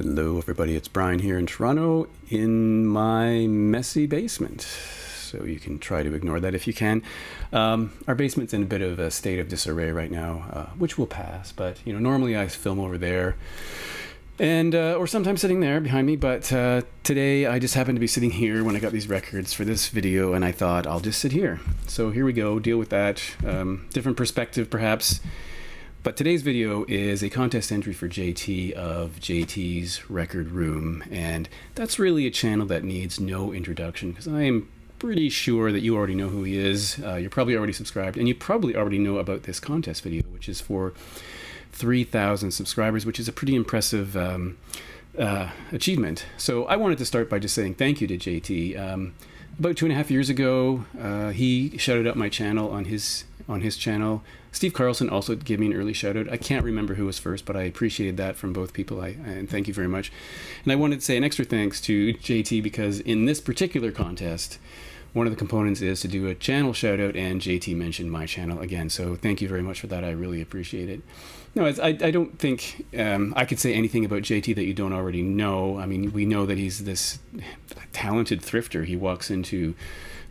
Hello everybody, it's Brian here in Toronto in my messy basement. So you can try to ignore that if you can. Our basement's in a bit of a state of disarray right now, which will pass, but normally I film over there and or sometimes sitting there behind me, but today I just happened to be sitting here when I got these records for this video, and I thought I'll just sit here. So here we go, deal with that. Different perspective perhaps. But today's video is a contest entry for JT of JT's Record Room, and that's really a channel that needs no introduction because I am pretty sure that you already know who he is. You're probably already subscribed, and you probably already know about this contest video, which is for 3,000 subscribers, which is a pretty impressive achievement. So I wanted to start by just saying thank you to JT. About 2.5 years ago, he shouted out my channel on his channel. Steve Carlson also gave me an early shout out. I can't remember who was first, but I appreciated that from both people, and thank you very much. And I wanted to say an extra thanks to JT because in this particular contest, one of the components is to do a channel shout out, and JT mentioned my channel again. So thank you very much for that. I really appreciate it. No, I don't think I could say anything about JT that you don't already know. I mean, we know that he's this talented thrifter. He walks into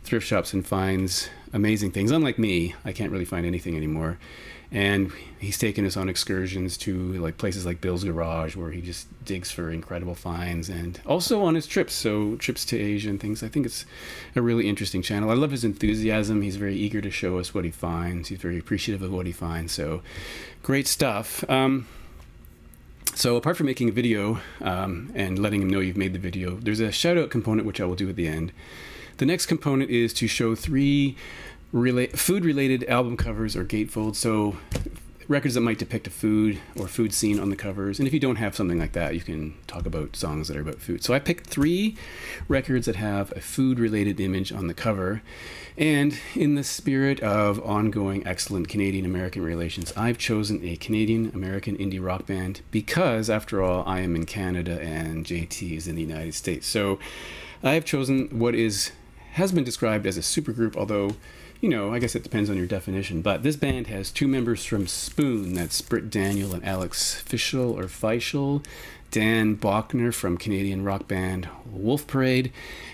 thrift shops and finds amazing things. Unlike me, I can't really find anything anymore. And he's taken us on excursions to like places like Bill's Garage, where he just digs for incredible finds, and also on his trips, so trips to Asia and things. I think it's a really interesting channel. I love his enthusiasm. He's very eager to show us what he finds. He's very appreciative of what he finds. So great stuff. So apart from making a video and letting him know you've made the video, there's a shout out component which I will do at the end. The next component is to show 3 food-related album covers or gatefolds, so records that might depict a food or food scene on the covers. And if you don't have something like that, you can talk about songs that are about food. So I picked 3 records that have a food-related image on the cover. And in the spirit of ongoing excellent Canadian-American relations, I've chosen a Canadian-American indie rock band because, after all, I am in Canada and JT is in the United States. So I have chosen what has been described as a supergroup, although, I guess it depends on your definition. But this band has 2 members from Spoon, that's Britt Daniel and Alex Fischel, Dan Bachner from Canadian rock band Wolf Parade,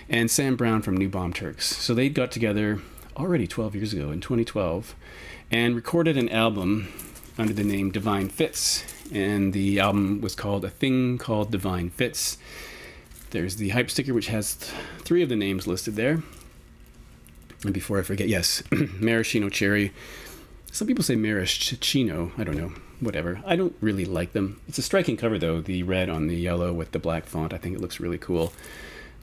and Sam Brown from New Bomb Turks. So they got together already 12 years ago in 2012 and recorded an album under the name Divine Fits. And the album was called A Thing Called Divine Fits. There's the hype sticker, which has 3 of the names listed there. And before I forget, yes, Maraschino Cherry. Some people say Maraschino. I don't know. Whatever. I don't really like them. It's a striking cover, though. The red on the yellow with the black font. I think it looks really cool.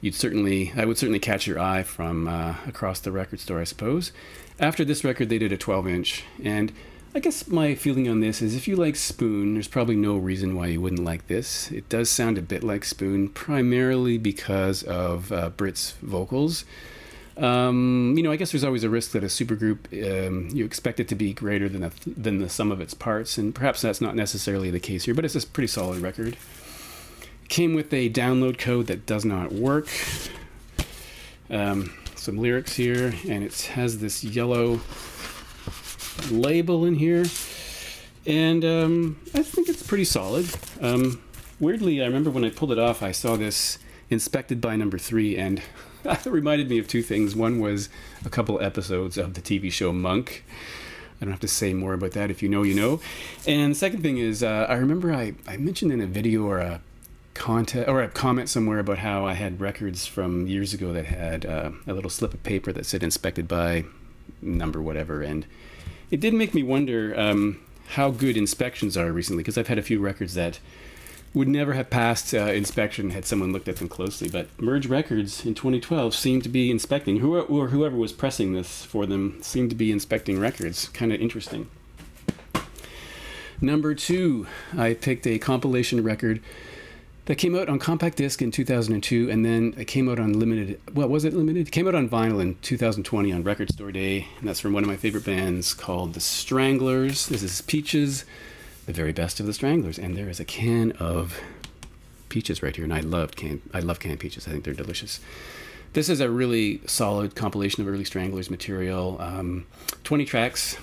I would certainly catch your eye from across the record store, I suppose. After this record, they did a 12-inch. And I guess my feeling on this is if you like Spoon, there's probably no reason why you wouldn't like this. It does sound a bit like Spoon, primarily because of Britt's vocals. I guess there's always a risk that a supergroup, you expect it to be greater than the sum of its parts, and perhaps that's not necessarily the case here, but it's a pretty solid record. It came with a download code that does not work. Some lyrics here, and it has this yellow label in here, and I think it's pretty solid. Weirdly, I remember when I pulled it off, I saw this inspected by number 3, and it reminded me of 2 things. One was a couple episodes of the TV show Monk. I don't have to say more about that. If you know, you know. And the second thing is, I remember I mentioned in a video or a comment somewhere about how I had records from years ago that had a little slip of paper that said inspected by number whatever, and it did make me wonder how good inspections are recently, because I've had a few records that would never have passed inspection had someone looked at them closely. But Merge Records in 2012 seemed to be inspecting, whoever was pressing this for them seemed to be inspecting records. Kind of interesting. Number 2, I picked a compilation record that came out on compact disc in 2002, and then it came out on limited, well, was it limited? It came out on vinyl in 2020 on Record Store Day, and that's from one of my favorite bands called The Stranglers. This is Peaches, the very best of the Stranglers, and there is a can of peaches right here, and I love canned peaches. I think they're delicious. This is a really solid compilation of early Stranglers material, 20 tracks,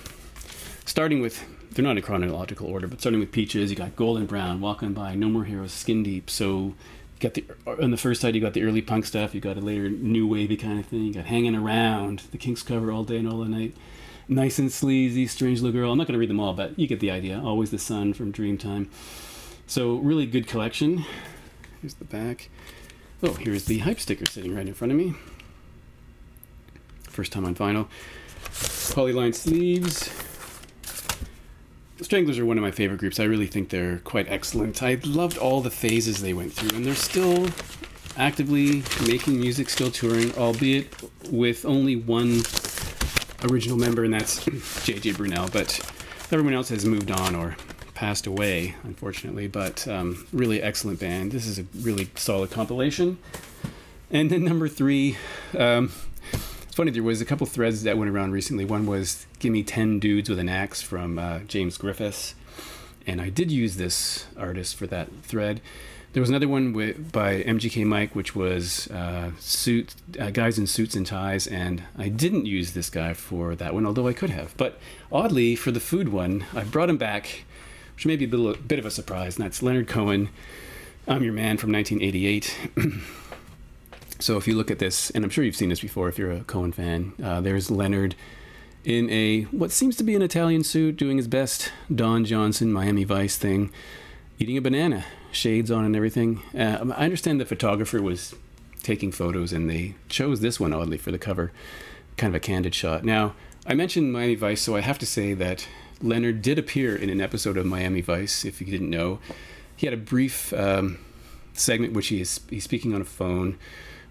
starting with they're not in chronological order, but starting with Peaches, you got Golden Brown, Walking By, No More Heroes, Skin Deep. So you got on the first side, you got the early punk stuff, you got a later new wavy kind of thing, you got Hanging Around, the Kinks cover, All Day and All the Night, Nice and Sleazy, Strange Little Girl. I'm not going to read them all, but you get the idea. Always the Sun from Dreamtime. So really good collection. Here's the back. Oh, here's the hype sticker sitting right in front of me. First time on vinyl. Polyline sleeves. The Stranglers are one of my favorite groups. I really think they're quite excellent. I loved all the phases they went through, and they're still actively making music, still touring, albeit with only one original member, and that's JJ Brunel. But everyone else has moved on or passed away, unfortunately. But really excellent band. This is a really solid compilation. And then number 3, it's funny, there was a couple threads that went around recently. One was Give Me 10 Dudes with an Axe from James Griffiths. And I did use this artist for that thread. There was another one by MGK Mike, which was guys in suits and ties. And I didn't use this guy for that one, although I could have. But oddly, for the food one, I brought him back, which may be a bit of a surprise. And that's Leonard Cohen, I'm Your Man from 1988. So if you look at this, and I'm sure you've seen this before if you're a Cohen fan, there's Leonard in what seems to be an Italian suit, doing his best Don Johnson, Miami Vice thing, eating a banana, shades on and everything. I understand the photographer was taking photos and they chose this one oddly for the cover, kind of a candid shot. Now, I mentioned Miami Vice, so I have to say that Leonard did appear in an episode of Miami Vice, if you didn't know. He had a brief segment which he's speaking on a phone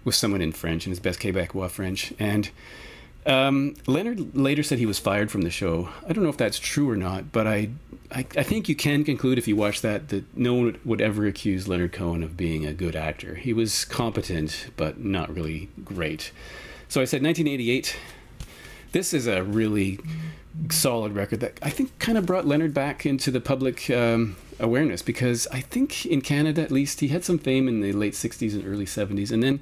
with someone in French, in his best Quebecois French. And Leonard later said he was fired from the show. I don't know if that's true or not, but I think you can conclude if you watch that no one would ever accuse Leonard Cohen of being a good actor. He was competent, but not really great. So I said 1988. This is a really solid record that I think kind of brought Leonard back into the public awareness, because I think in Canada, at least, he had some fame in the late 60s and early 70s. And then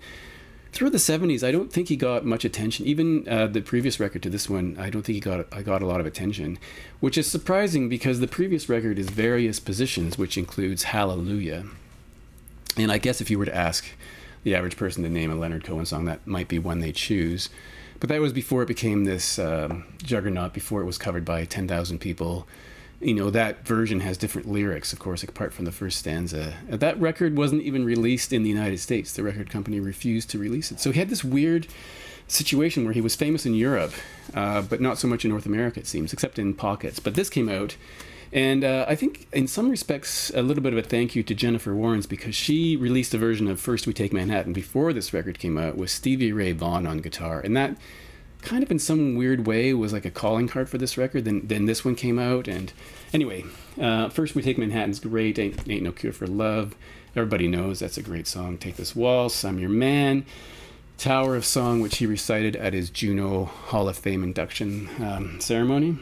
through the 70s, I don't think he got much attention. Even the previous record to this one, I don't think I got a lot of attention, which is surprising because the previous record is Various Positions, which includes Hallelujah. And I guess if you were to ask the average person to name a Leonard Cohen song, that might be one they choose. But that was before it became this juggernaut, before it was covered by 10,000 people. You know, that version has different lyrics, of course, apart from the first stanza. That record wasn't even released in the United States. The record company refused to release it. So he had this weird situation where he was famous in Europe, but not so much in North America, it seems, except in pockets. But this came out, and I think in some respects a little bit of a thank you to Jennifer Warnes, because she released a version of First We Take Manhattan before this record came out with Stevie Ray Vaughan on guitar. And that kind of in some weird way was like a calling card for this record. Then this one came out, and anyway, First We Take Manhattan's great. Ain't No Cure for Love, everybody knows that's a great song. Take This Waltz, I'm Your Man, Tower of Song, which he recited at his Juno Hall of Fame induction ceremony.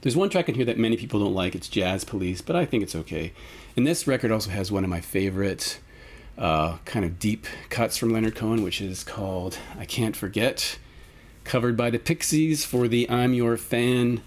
There's one track in here that many people don't like. It's Jazz Police, but I think it's okay. And this record also has one of my favorite kind of deep cuts from Leonard Cohen, which is called I Can't Forget, covered by the Pixies for the I'm Your Fan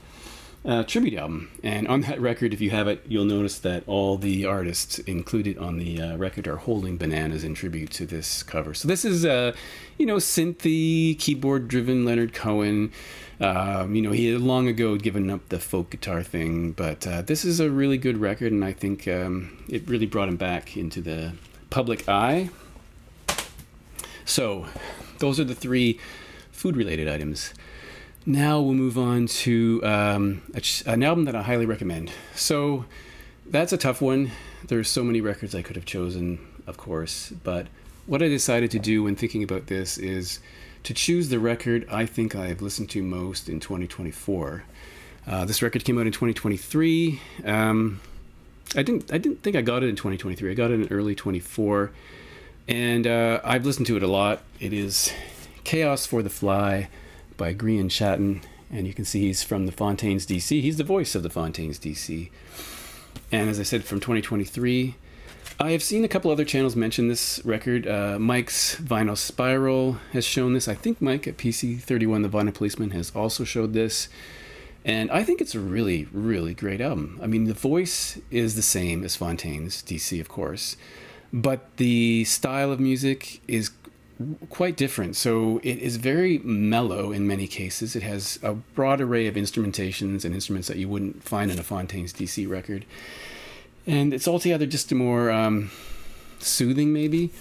tribute album. And on that record, if you have it, you'll notice that all the artists included on the record are holding bananas in tribute to this cover. So this is, you know, synthy, keyboard-driven Leonard Cohen. You know, he had long ago given up the folk guitar thing, but this is a really good record, and I think it really brought him back into the public eye. So those are the 3 food-related items. Now we'll move on to an album that I highly recommend. So that's a tough one. There's so many records I could have chosen, of course, but what I decided to do when thinking about this is to choose the record I think I've listened to most in 2024. This record came out in 2023. I didn't think I got it in 2023. I got it in early 24, and I've listened to it a lot. It is Chaos for the Fly by Grian Chatten, and you can see he's from the Fontaines DC. He's the voice of the Fontaines DC. And as I said, from 2023. I have seen a couple other channels mention this record. Mike's Vinyl Spiral has shown this. I think Mike at PC31, the Vinyl Policeman, has also showed this. And I think it's a really, really great album. I mean, the voice is the same as Fontaine's, DC, of course, but the style of music is quite different. So it is very mellow in many cases. It has a broad array of instrumentations and instruments that you wouldn't find in a Fontaine's DC record. And it's altogether just a more soothing, maybe.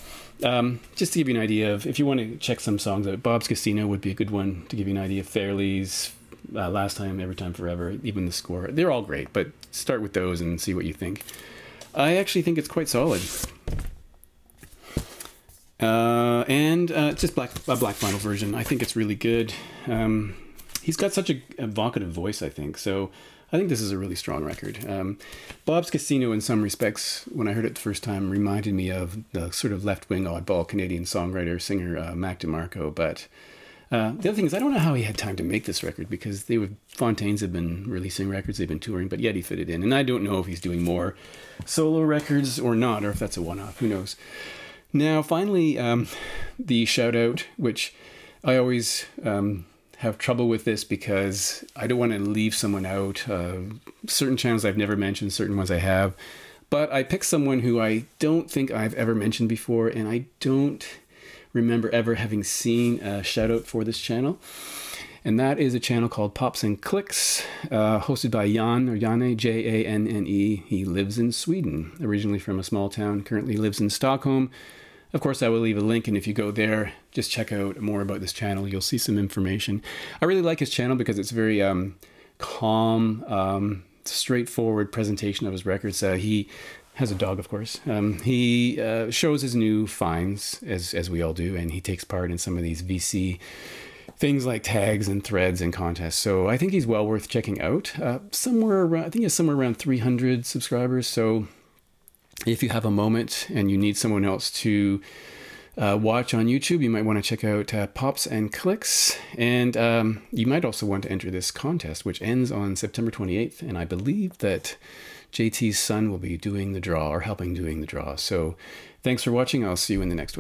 Just to give you an idea of, if you want to check some songs out, Bob's Casino would be a good one to give you an idea. Fairly's, Last Time, Every Time, Forever, even the score. They're all great, but start with those and see what you think. I actually think it's quite solid. And just a black vinyl version. I think it's really good. He's got such an evocative voice, I think. So I think this is a really strong record. Bob's Casino, in some respects, when I heard it the first time, reminded me of the sort of left-wing oddball Canadian songwriter, singer Mac DeMarco. But the other thing is, I don't know how he had time to make this record, because Fontaine's have been releasing records, they've been touring, but yet he fit it in. And I don't know if he's doing more solo records or not, or if that's a one-off, who knows. Now, finally, the Shoutout, which I always have trouble with this because I don't want to leave someone out. Certain channels I've never mentioned, certain ones I have. But I picked someone who I don't think I've ever mentioned before, and I don't remember ever having seen a Shoutout for this channel. And that is a channel called Pops and Clicks, hosted by Jan, or Janne, J-A-N-N-E. He lives in Sweden, originally from a small town, currently lives in Stockholm. Of course, I will leave a link, and if you go there, just check out more about this channel. You'll see some information. I really like his channel because it's very calm, straightforward presentation of his records. He has a dog, of course. He shows his new finds, as we all do, and he takes part in some of these VC things like tags and threads and contests. So I think he's well worth checking out. Somewhere around, I think he has somewhere around 300 subscribers. So if you have a moment and you need someone else to watch on YouTube, you might want to check out Pops and Clicks. And you might also want to enter this contest, which ends on September 28th. And I believe that JT's son will be doing the draw, or helping doing the draw. So thanks for watching. I'll see you in the next one.